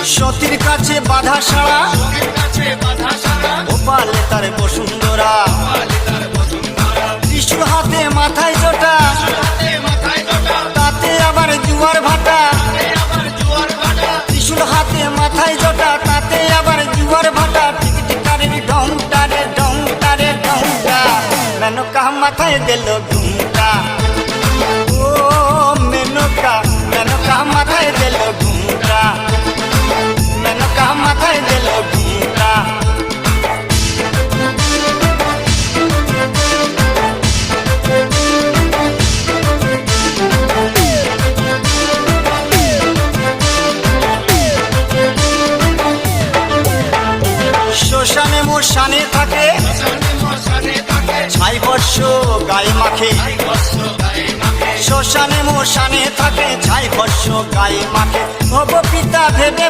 সতীর কাছে বাধা সারা, গোপালে তার বসুন্ধরা। ত্রিশূল হাতে মাথায় জোটা, তাতে আবার জুয়ার ভাটা। ত্রিশূল হাতে মাথায় জোটা, তাতে আবার জুয়ার ভাটা। টিকটিকারের ঢংটা রে ঢংটা রে ঢংটা, মেনকা মাথায় দিল ঘুমটা। ও মেনকা, মেনকা মাথায় দিল ঘুমটা, মেনকা মাথায় দিল ঘুমটা। শ্মশানে মশানে থাকে, ছাই বর্ষ গায়ে মাখে। শ্মশানে মশানে থাকে, ছাই বর্ষ গায়ে মাখে। ভব পিতা ভেবে